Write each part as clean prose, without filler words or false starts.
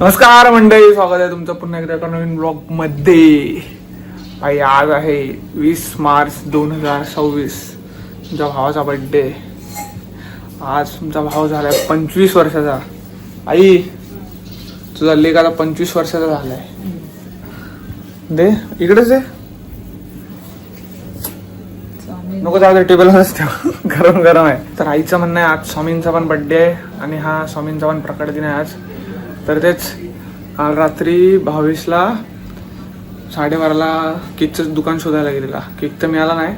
नमस्कार मंडळी, स्वागत आहे तुमचं पुन्हा एकदा एका नवीन ब्लॉग मध्ये. भाई आज आहे 20 मार्च 2026, तुमच्या भावाचा बर्थडे. आज तुमचा भाव झालाय 25 वर्षाचा. आई तुझा लेक आता 25 वर्षाचा झालाय. दे इकडेच आहे, नको जाऊ दे, टेबलवरच ठेव. गरम गरम आहे. तर आईचं म्हणणं आहे आज स्वामींचा पण बर्थडे आहे आणि हा स्वामींचा पण प्रकट दिन आहे आज. तर तेच काल रात्री 22ला 12:30ला केकचं दुकान शोधायला गेलेला. केक तर मिळाला नाही.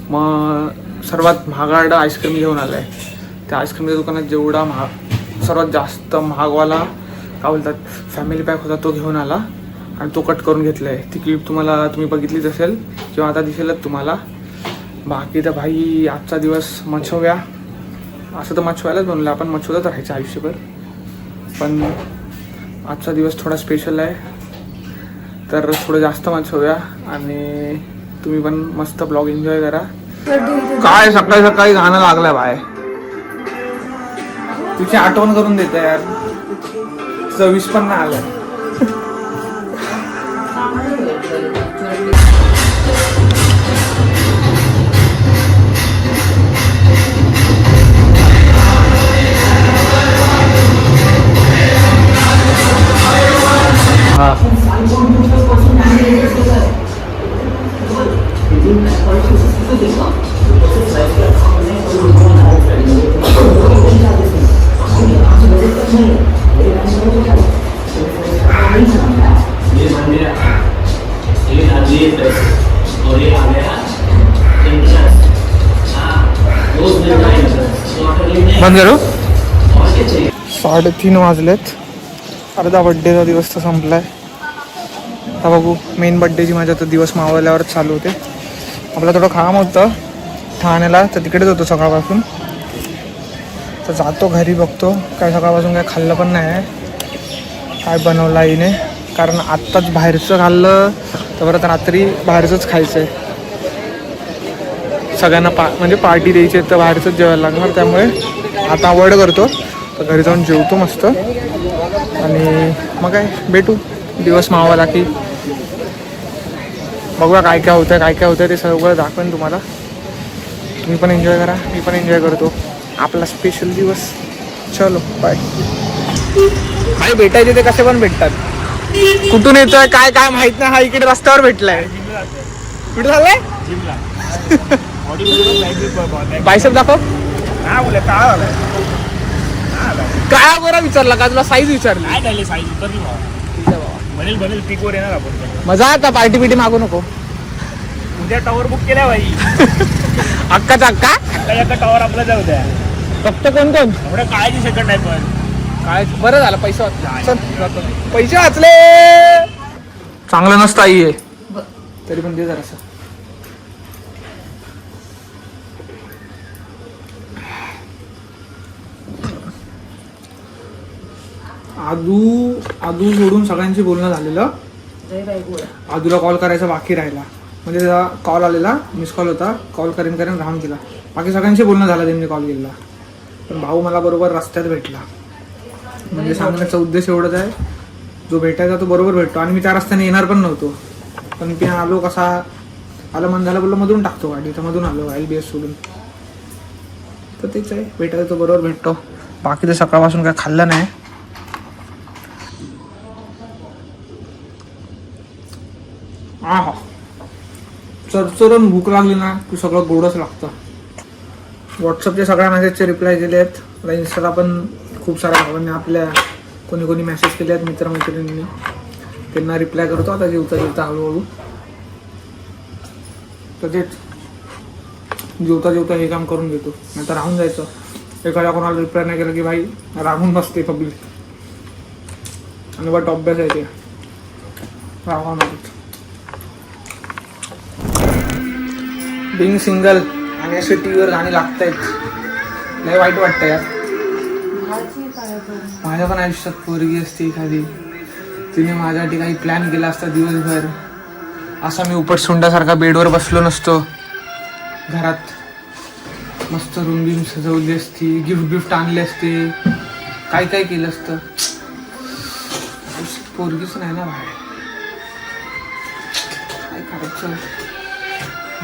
मग सर्वात महागड आईस्क्रीम घेऊन आलाय. त्या आईस्क्रीमच्या दुकानात जेवढा सर्वात जास्त महागवाला काय बोलतात फॅमिली पॅक होता तो घेऊन आला आणि तो कट करून घेतलाय. ती क्लिप तुम्ही बघितलीच असेल किंवा आता दिसेलच तुम्हाला. बाकी तर भाई आजचा दिवस मच्छोव्या, असं तर मच्छोव्यालाच बनवलं आपण, मच्छोवत राहायचं आयुष्यभर. पण आजचा दिवस थोडा स्पेशल आहे, तर थोडं जास्त मच्छोव्या आणि तुम्ही पण मस्त ब्लॉग एन्जॉय करा. काय सकाळी सकाळी गाणं लागलंय बाय, तुझी आठवण करून देते यार. 24 पण नाही आलं. बंद करू. 3:30 वाजलेत. अर्धा बड्डेचा दिवस तर संपलाय. आता बघू मेन बड्डेची माझ्या तर दिवस मावळल्यावर चालू होते. आपलं थोडं काम होतं ठाण्याला, तर तिकडेच होतो सकाळपासून. तर जातो घरी, बघतो काय सकाळपासून काय खाल्लं पण नाही आहे, काय बनवलं आईने. कारण आत्ताच बाहेरचं खाल्लं तर परत रात्री बाहेरचंच खायचं आहे. सगळ्यांना म्हणजे पार्टी द्यायची आहे तर बाहेरचंच जेवायला लागणार. त्यामुळे आता अवॉइड करतो. तर घरी जाऊन जेवतो मस्त आणि मग काय भेटू दिवस मावाला की बघूया काय काय होतं ते सगळं दाखवेन तुम्हाला. तुम्ही पण एन्जॉय करा, मी पण एन्जॉय करतो आपला स्पेशल दिवस. चलो बाय. काय भेटायचे ते कसे पण भेटतात. कुठून येतोय काय काय माहित नाही. हा इकडे रस्त्यावर भेटलाय. कुठे झालंय बायसेप दाखव. काय बरं विचारला का तुला? साईज विचारली. मजा आता पार्टी बिटी मागू नको. उद्या टॉवर बुक केलाय भाई. अक्काचा अक्का एका टॉवर आपला जाऊ द्या. फक्त कोण कोण एवढं काळजी सेकंड आहे. पण काय बरं झालं पैसे पैसे वाचले. चांगलं नसतं आई आहे तरी पण दे जरासं. आदू सोडून सगळ्यांशी बोलणं झालेलं. आदूला कॉल करायचा बाकी राहिला. म्हणजे त्याचा कॉल आलेला, मिस कॉल होता. कॉल करेन राहून गेला. बाकी सगळ्यांशी बोलणं झालं त्यांनी कॉल केला. पण भाऊ मला बरोबर रस्त्यात भेटला. म्हणजे सांगण्याचा उद्देश एवढाच आहे, जो भेटायचा तो बरोबर भेटतो. आणि मी त्या रस्त्याने येणार पण नव्हतो, पण मी आलो. कसा आलं मन झालं, बोललो मधून टाकतो गाडी, तर मधून आलो LBS सोडून. तर तेच आहे, भेटायचा तो बरोबर भेटतो. बाकी तर सकाळपासून काय खाल्लं नाही. हा चरचरून भूक लागली ना की सगळं गोडच लागतं. व्हॉट्सअपचे सगळ्या मेसेजचे रिप्लाय दिले आहेत. आता इंस्टाला पण खूप साऱ्या भावांनी आपल्या कोणी मेसेज केले आहेत मित्रमैत्रिणींनी, त्यांना रिप्लाय करतो आता जेवता हळूहळू. तर तेच जेवता हे काम करून घेतो, नाही तर राहून जायचं. एखाद्या कोणाला रिप्लाय नाही केलं की भाई राहून बसते पब्लिक. आणि बट अभ्यास आहे ते राहून. बिंग सिंगल आणि असे टीव्हीवर गाणी लागतायत, लय वाईट वाटतं यार. माझ्या पण आयुष्यात पोरगी असते एखादी, तिने माझ्यासाठी काही प्लॅन केला असता दिवसभर, असा मी उपटसुंडासारखा बेडवर बसलो नसतो. घरात मस्त रूम बिम सजवली असती, गिफ्ट आणले असते, काय काय केलं असतं. पोरगीच नाही ना बाहेर. काय करायचं.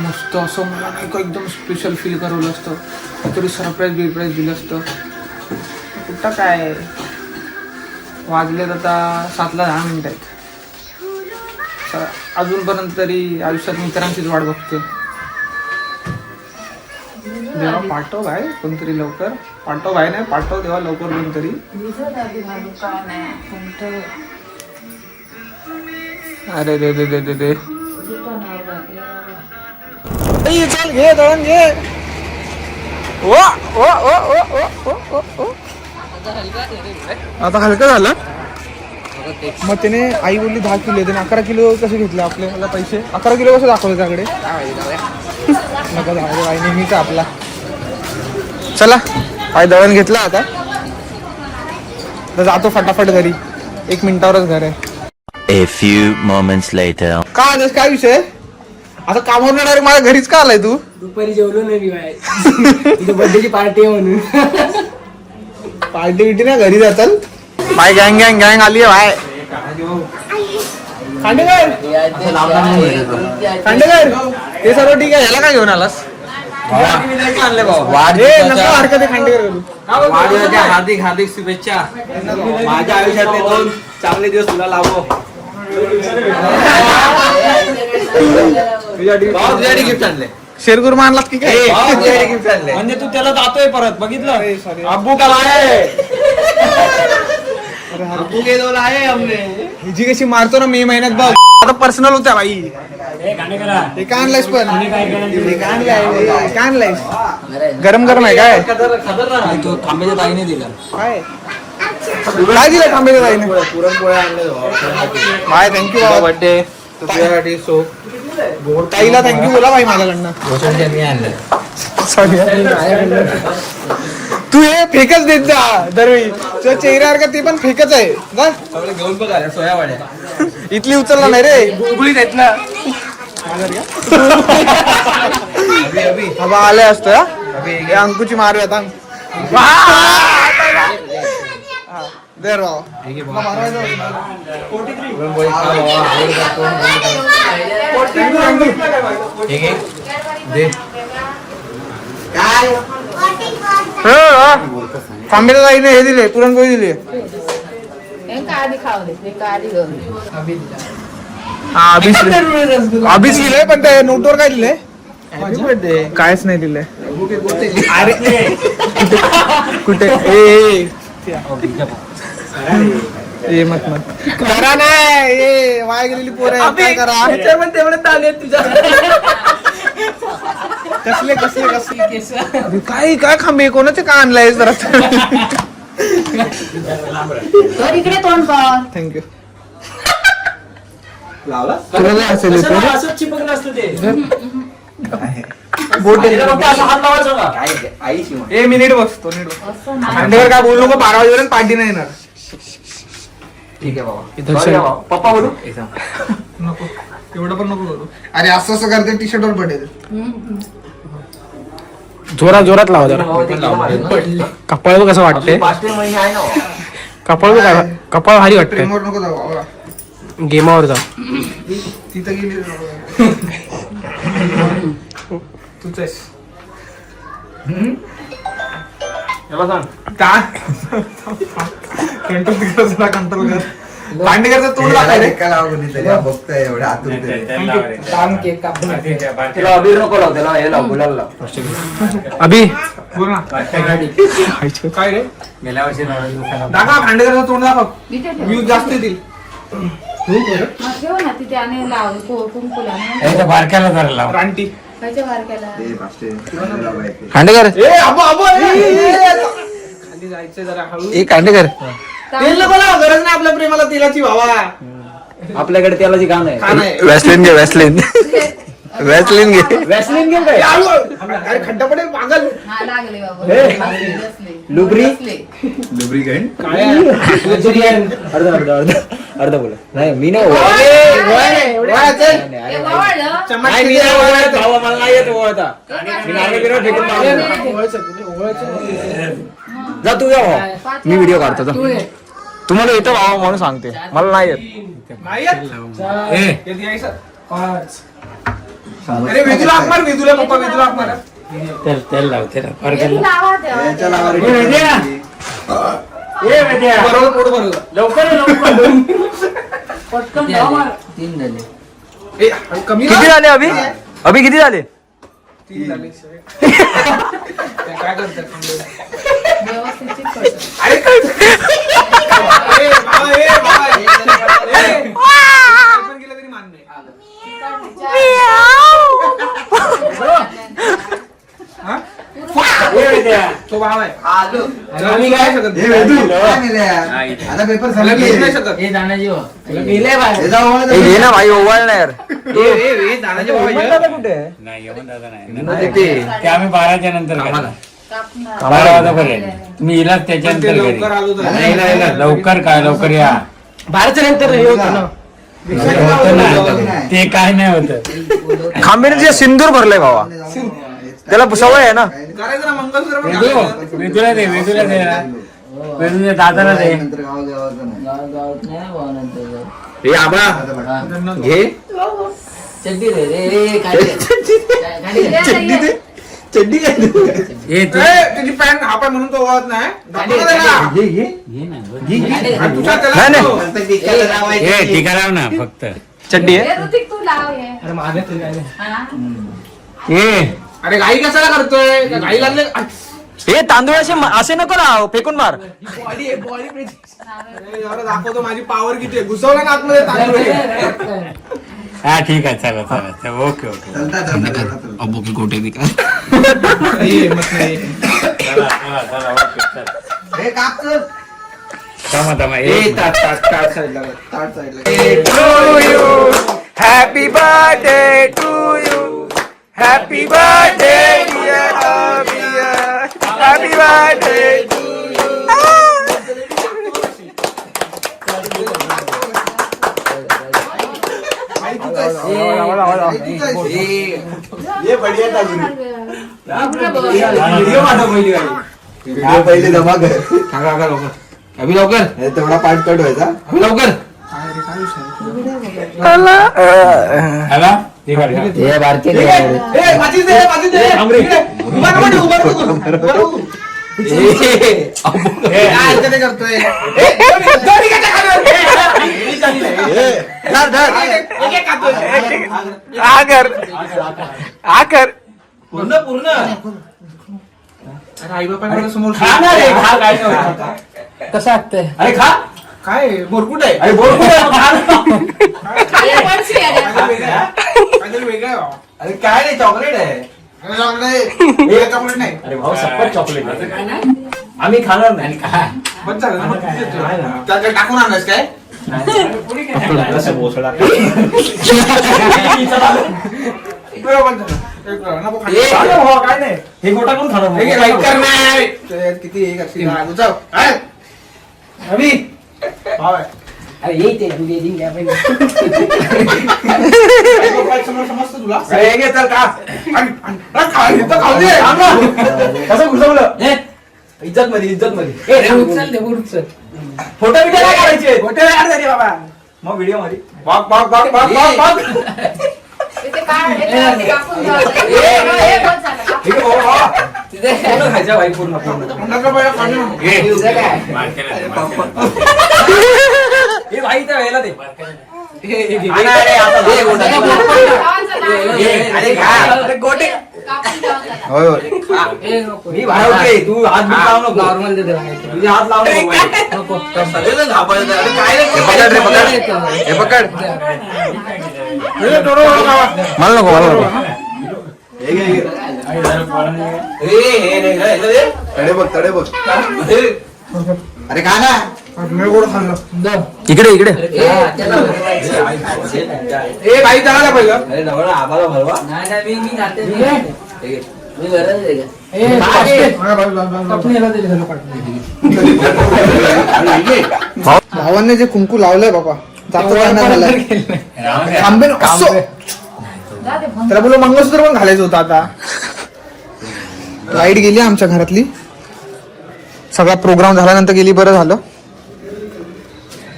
मस्त असं मला नाही का एकदम स्पेशल फील करवलं असतं. काहीतरी सरप्राईज दिलं असतं. कुठं काय वाजलेत आता 7:10 आहेत. अजूनपर्यंत तरी आयुष्यात मित्रांचीच वाट बघतोय. देवा पाठव भाई कोणतरी लवकर. पाठव भाई नाही पाठव देवा लवकर कोणतरी. अरे दे दे दे दे दे चल घे दळण घे. ओ ओ ओ ओ ओ ओ ओ आता हलका झाला. मग त्याने आई बोलली 10 किलो. त्याने 11 किलो कसे घेतले आपल्याला पैसे. 11 किलो कसं दाखवले त्याकडे. नका जाऊ आई नेहमीचा आपला. चला आई दळण घेतला आता जातो फटाफट घरी. 1 मिनिटावरच घर आहे. A few moments later. काय विषय. आता कामावर येणार माझ्या घरीच का आलाय तू. दुपारी जेवलो नाही बाय. तुझ्या बर्थडेची पार्टी आहे म्हणून. पार्टी बिटी ना घरी जाताल. बाय गँग गँग गँग आली आहे बाय. खांडेकर खांडेकर हे सर्व ठीक आहे. ह्याला काय घेऊन आलास. वाढदिवसाच्या हार्दिक हार्दिक शुभेच्छा. माझ्या आयुष्यातले 2 चांगले दिवस तुला लाभो. तुझ्यासाठी गिफ्ट आणले. शेरकुर मानलास की काय. गिफ्ट आणले म्हणजे तू त्याला जातोय परत बघितलं. अब्बू का आहे. अब्बू के दोन आहे हमने. हिची कशी मारतो ना मे महिन्यात बघ. आता पर्सनल होत्या बाई. हे का आणलायस पण. हे का आणलायस. गरम गरम आहे काय. तो थांब्याच्या ताईने दिला. काय काय दिलं थांबेच्या ताईने. पुरणपोळ्या आणले. बाय थँक्यू बाबा. बर्थडे तुझ्यासाठी सो ताईला थँक्यू बोला बाई माझ्याकडनं. मी आणलं. सॉरी तू हे फेकच देत जा दरवेळी. तुझ्या चेहऱ्यावर का ते पण फेकच आहे. जा सगळे घेऊन बघा सोयावाड्या. इथली उचलला नाही रे. गुळगुळीत आहेत ना. हवा आले असतं. हे अंकुची मारूयात अंक. दर थांबेला जाईने हे दिले पुरणपोळी दिली. अभिच लिहिलंय पण ते नोटवर काय लिहिलंय. कायच नाही लिहिलंय. अरे कुठे ए मत मत करा नाही. ए वाया गेलेली पोर काय करा. तेवढे ताण आहेत तुझ्या. कसले कसले कसले काय काय खांबे कोणाचे का आणलाय जरा. इकडे तोंड कर. थँक्यू. लावला तुला काय असेल असंच चिपकलं असतं ते. फक्त असं हात लावायचं का. काय आईची म्हण. ए मी नीट बसतो नीट बसतो. खांडेवर काय बोलू नको. 12 वाजेपर्यंत पार्टी नाही येणार. ठीक आहे बाबा. पप्पा बोलू. नको एवढं पण नको करू. अरे असं असं करते टी शर्टवर पडेल. जोरात जोरात लावा जरा. कपाळ कसं वाटते. 5 महिने आहे ना. कपाळ कपाळ भारी वाटते. ट्रेनवर नको जाऊ बाबा. गेमावर जा. तिथं गेली तूच आहेस. कंट्रोल कर. भांडेकरचं तोंड दाखव. बघतोय एवढ्या आतून. तिला अबीर नको लाव. त्याला हे लाव गुलाल लाव. अभि बोल ना काय रे. गेल्या वर्षी दाखवा भांडेकरचं तोंड दाखव. व्ह्यूज जास्त येतील. घेऊ ना तिथे आणि लाव कुंकुला. बारक्याला जरा लाव. रानटी खायच्या बारक्याला. खांडेकर ए अबो अबो खाली जायचंय जरा हळू. ए खांडेकर तेल नको लाव. गरज नाही आपल्या प्रेमाला तेलाची भावा. आपल्याकडे त्याला काम आहे. का नाही. वॅसलिन घे वॅसलिन. वॅसलिन घे. वॅसलिन घेऊन काय. अरे खड्डा पडेल पागल. हा लागले बाबा. लुबरी लुब्रिकंट काय अर्धा बोला. नाही मी नाही मला नाही येत ओळखता. मी नारळ बिरळ फेकून मारतो. जा तू जा. मी व्हिडिओ काढतो. तुम्हाला येतं भावा म्हणून सांगते, मला नाही येत. नाही येत? येत यायचं. अरे वेदूला हाक मार, वेदूला पप्पा वेदूला हाक मारा. लावा द्या. बरोबर पोट भरलं. ए, कमी किती झाले अभि? अभि किती झाले? 3 झाले. त्या काय करतात? व्यवस्थित check करतो. अरे काय? ए, बाबा, काय पण केलं तरी मान्य आहे. हा? तो भाव आहे. मी काय शकत नाही. आता पेपर त्याला घेऊ नाही शकत. घे ना भाई, ओवाळ नाही यार. दादाचे भाव आहे. कुठे? ते आम्ही 12च्या नंतर कापणार. 12 वाजेपर्यंत मी इलाज पण त्याच्यानंतर ते घरी. लवकर आलो तर नाही, लवकर काय, लवकर या. 12च्या नंतर हे होतं ना. होतं ना. ते काय नाही होत. खांबेने सिंदूर भरलंय भावा, त्याला सवय आहे ना. करायचं ना, मंगळसूत्र पण घालायचं. वेदूला दे, वेदूला दे ना. वेदूच्या दादाला दे. हे आबा घे. हे तू तुझी पॅन्ट हाफ आहे म्हणून तो ओळखत नाही. दाखवलं त्याला. आणि तुझा त्याला नाही, नाही. तो. हे टीका लाव ना फक्त. चड्डी आहे. हे ऋतिक, तू लाव हे. अरे माझ्या तरी काय नाही. हा? हे अरे गाई कशाला करतोय? गाई लागले. हे तांदूळ असे नको ना फेकून मार. अरे, एवढं दाखवतो माझी पावर किती आहे. घुसवला ना आतमध्ये तांदूळ. हा ठीक आहे, चला चला, ओके ओके. चला चला चला, ओके चला. थांबा थांबा. Happy birthday to you, happy birthday dear Abhiya, happy birthday to पहिले जमा कर अभि लवकर, तेवढा पाठ कट व्हायचा. अभि लवकर. आला? ठीक आहे, ठीक आहे. ए, माझीच दे, माझीच दे. इकडे. उभा नको ठेवू, उभा नको करू. उभा नको. काय इकडे करतोय? दोन्ही काट्या खाणार. एक एक खातोय. आकर पूर्ण पूर्ण. अरे आई बापांकडे समोर खा ना रे, खा, काय नाही होत. कसं वाटतंय? अरे खा. काय बोरकुट आहे? अरे बोल कुठे आहे? खा ना. हे पण share आहे. काहीतरी वेगळं आहे भाऊ. अरे काय नाही, चॉकलेट आहे. अरे चॉकलेट. हे चॉकलेट नाही. अरे भाऊ सप्पत चॉकलेट आहे. आम्ही खाणार नाही. खा. बस झालं ना, मग किती देतोय? त्याकडे टाकून आणलंस काय? बरोबर झालं. एक वेळा, नको खाली. काय नाही, हे गोटा कोण खाणार? हे घे, लाईक कर नाही. ते किती हे करशील? हा, उचल. आहे. अभि. भाव आहे. अरे ये ते तू येईन काय पाहिजे. काय समजतं तुला? अरे हे घे, चल का. खाऊ दे. आण ना. कसं घुसवलं? इज्जत मध्ये उचल दे उचल. फोटो बिटो काय करायचे? होटेल ऍड झाली बाबा. मग व्हिडिओ मध्ये बाग. इथे काय आहे? ते कापून जाऊ दे. हे बस झालं. कापून. खायच्या बाई पूर्ण पूर्ण. नका बाया, खाली नको. हे बाई त्या वेळेला दे. अरे अरे गोटे कापून जाऊ त्याला. होय होय. मी भावते, तू हात बीत लावू नको. नॉर्मल दे दे. तुझे हात लावू नको बाई. नको. सगळेजण घाबरतात. अरे काय रे? हे पकड रे, पकड. हे पकड. हे थोडं वर लावा. मला नको, मला नको. हे घे, घे. हे दे. तडे बघ. अरे खा ना. मी गोड खाल्लं. इकडे इकडे. ए बाई चला पहिलं. अरे नवरा आम्हाला भरवा. मी खाते. मी गरज आहे का? ए पाचशे. हा, बाई, बाई, बाई, बाई. आपण याला दिले झालं पाठवून. भावांनी जे कुंकू लावलंय बाबा, थांबे ना, असं. जा दे, भंग. त्याला बोल मंगळसूत्र पण घालायचं होतं. आता लाईट गेली आमच्या घरातली. सगळा प्रोग्राम झाल्यानंतर गेली, बरं झालं.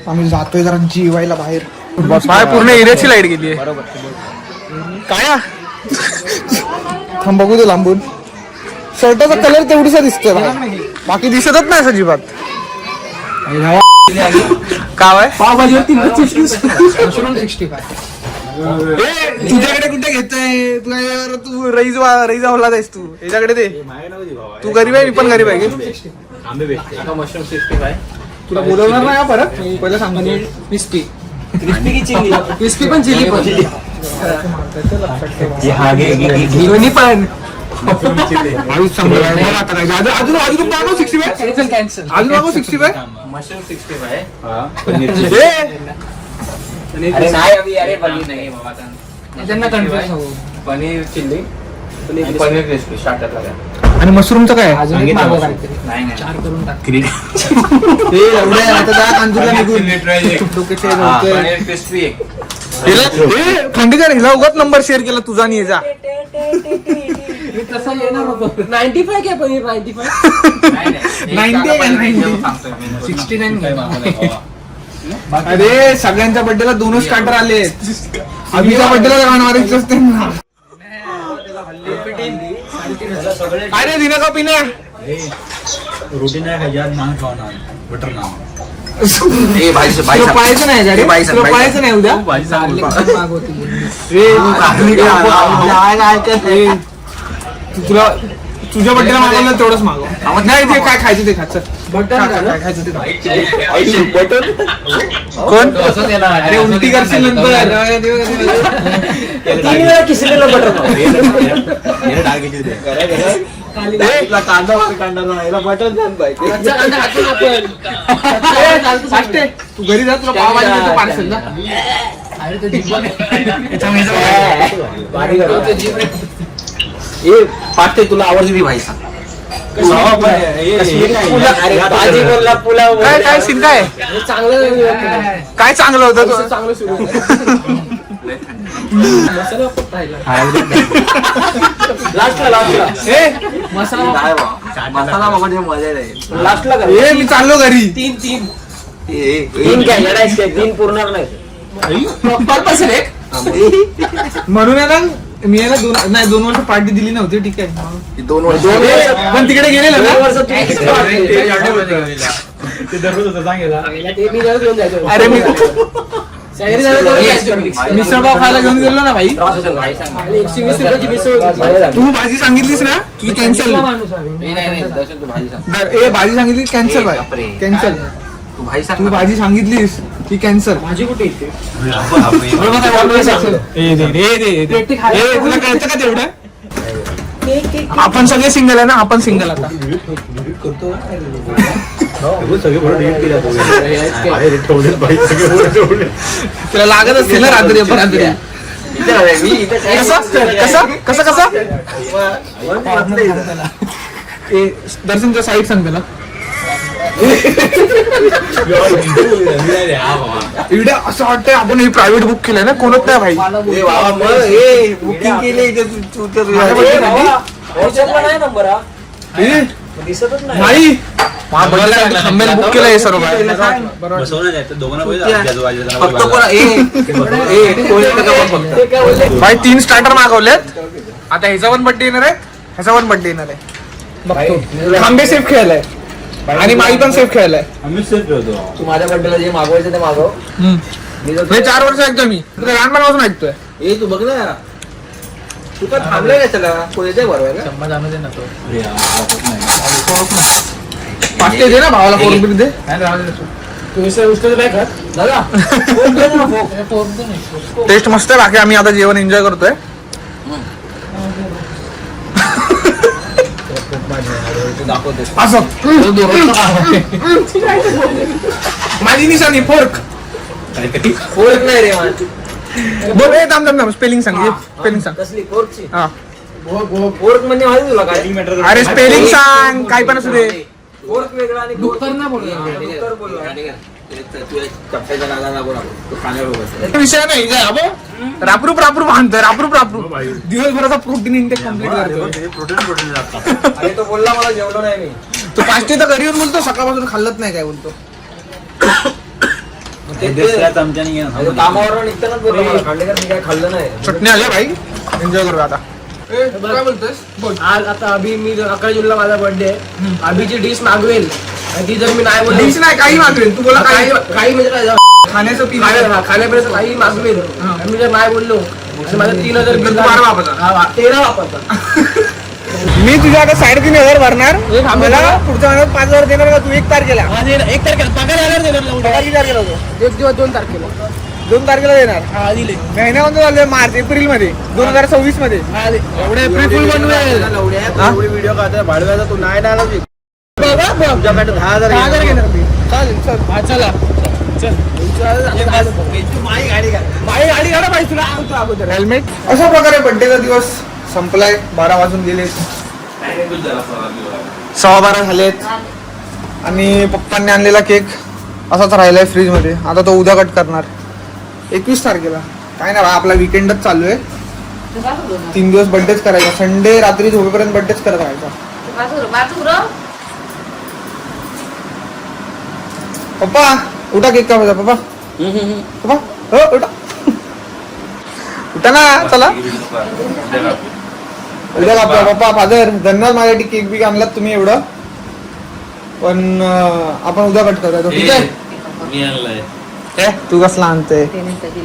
आम्ही जातोय जरा जीवायला बाहेर. बाहेर पूर्ण एरियाची लाईट गेली काय थांब बघू दे लांबून. शर्टाचा कलर तेवढीसा दिसतोय बाकी दिसतच नाही अजिबात. काय पावभाजीवरती मशरूम 65. तुझ्याकडे कुठे घेतोय तू रईज आवला जायस तू याच्याकडे दे. तू गरीब आहे मी पण गरीब आहे. मशरूम 65 तुला बोलवणार नाही परत पहिलं सांग. क्रिस्पी क्रिस्पी पण चिली पण दोन्ही पण अजून मागव 65 कॅन्सल अजून मागव 65. मशरूम 65 अरे नाही अभी अरे बघित नाही त्यांना कन्फ्युज हो. पनीर चिल्ली पनीर क्रिस्पी स्टार्टरला काय. आणि मशरूमचं काय अजून एक मागव काहीतरी नाही 4 करून टाक. पनीर क्रिस्पी एक थंडी कर हिला उगाच नंबर शेअर केला तुझा आणि याचा. तसा येणार होतो 95 काय पनीर 95 69 अरे सगळ्यांच्या बर्थडेला 2 स्टार्टर आले. अभिच्या बर्थडेला राहणारच असते ना. अरे दिना का पिण्या रोटी नाही खायची नान खावणार बटर नान. तुला पाहायचं नाही का रे? तुला पाहायचं नाही उद्या तुला तुझ्या बड्डेला मागवलं तेवढंच मागव. नाही ते काय खायचं ते खायचं काय खायचं ते कोण. अरे उलटी करशील नंतर. तू घरी जा तुला पावभाजी देतो पार्सल ना. पाठते तुला आवडते ती भाई सांग. काय काय सीन काय चांगलं काय चांगलं होतं तू. चांगलं सुरू मसाला फक्त राहिला लास्टला मसाला मसाला बाबा मजा नाही. लास्टला का ए मी चाललो घरी. 3 काय लढायचं 3 पुरणार नाही. पर्पस रे म्हणून आहे ना मी याला 2 वर्ष पार्टी दिली नव्हती. ठीक आहे 2 वर्ष पण तिकडे गेलेलं ना. ते दररोज होतं सांगेला. अरे मी मिसळपाव खायला घेऊन गेलो ना भाई. 120 रुपयाची मिसळ तू भाजी सांगितलीस ना की कॅन्सल. ए भाजी सांगितली कॅन्सल भाई कॅन्सल. तू भाजी सांगितलीस की कॅन्सल. भाजी कुठे येते तुला कळतं का तेवढं. आपण सगळे सिंगल आहे ना. आपण सिंगल आता सगळे बरोबर डिलीट केले. तुला लागत असते ना रात्री अपरात्री. कसं कसं दर्शनच्या साईड सांग त्याला. इकडे असं वाटतंय आपण हे प्रायव्हेट बुक केलंय ना. कोणच नाही भाई. बुकिंग केली नाही बुक केलंय सर्व भाई. 3 स्टार्टर मागवलेत. आता ह्याचा पण बड्डे येणार आहे ह्याचा पण बड्डे येणार आहे. खांबे सेफ खेळलाय आणि माई पण सेफ खेळलाय. आम्ही सेफ ठेवतो. तू माझ्या बड्डेला जे मागवायचं ते मागव. हे 4 वर्ष ऐकतोय मी. लहानपणापासून ऐकतोय. ए तू बघ ना तू का थांबलाय का त्याला कोणाच्या बरोबर पाचशे दे ना भावाला 4 रुपये दे. टेस्ट मस्त आहे. बाकी आम्ही आता जेवण एन्जॉय करतोय. असं माझी निशाणी फोर्क. फोर्क नाही रे बोल ए थांब स्पेलिंग सांग. स्पेलिंग सांग. कसली फोर्कची हा फोर्क म्हणजे माहिती तुला काय. अरे स्पेलिंग सांग काय पण असू दे. फोर्क वेगळा आणि विषय नाही काय अबो. रापरूप बांधतोय. रापरूप दिवसभराचा प्रोटीन इंटेक कम्प्लीट करतो. अरे तो बोलला मला जेवलो नाही मी. तो पाचशे तर घरी येऊन बोलतो सकाळपासून खाल्लंच नाही काय बोलतो. कामावर निघतानाच बोललो मला, खांडेकर मी काय खाल्लं नाही. चटणी आली भाई, एन्जॉय करूया आता. काय बोलतोस? बोल. आज आता अभि मी 11 जूनला माझा बर्थडे आहे. अभिची डिश मागवेल आणि ती जर मी नाही बोलली डिश नाही, काही मागवेल तू, बोला काही काही म्हणजे काय खाण्याचं पिण्याचं. खाण्यापिण्याचं काही मागवेल आणि मी जर नाही बोललो आणि माझं 3,000 बिल तू बारा वापरता. 13 वापरता. मी तुझ्या आता 3,500 भरणार, मला पुढच्या महिन्यात 5,000 देणार का तू? 1 तारखेला 1 तारखेला पगार आल्यावर देणार पगार किती तारखेला होतो? 1 दिवस 2 तारखेला 2 तारखेला देणार. हा दिले महिन्यामध्ये झालं मार्च एप्रिल मध्ये 2026 मध्ये. एवढे एप्रिल फुल बनवेल व्हिडिओ काढताय भाडव्याचा तू नाही ना तुझ्याकडे 10,000 घेणार मी. चालेल चल. हा चला माई गाडी काढा पाहिजे तुला आणतो अगोदर. हेल्मेट. अशा प्रकारे बड्डेचा दिवस संपलाय. 12 वाजून गेले, 12:15 झालेत आणि पप्पांनी आणलेला केक असाच राहिलाय फ्रीज मध्ये. आता तो उद्या कट करणार 21 तारखेला. काय नाही, आपला विकेंडच चालू आहे. 3 दिवस बड्डेच करायचा. संडे रात्री झोपेपर्यंत बड्डेच करत राहायचा. पप्पा उठा, केक कापायचा. पप्पा पप्पा हो उठा, उठा ना, चला उद्या कापूया. पप्पा फादर धन्यवाद, माझ्यासाठी केक बी आणलात तुम्ही एवढं, पण आपण उद्या कट करूया. ठीक आहे. मी आणलाय. तू कसला आणतोय?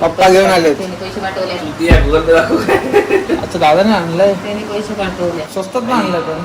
पप्पा घेऊन आले. पैसे पाठवले अच्छा दादाने आणलंय, पैसे पाठवले स्वस्तात ना आणलंय पण.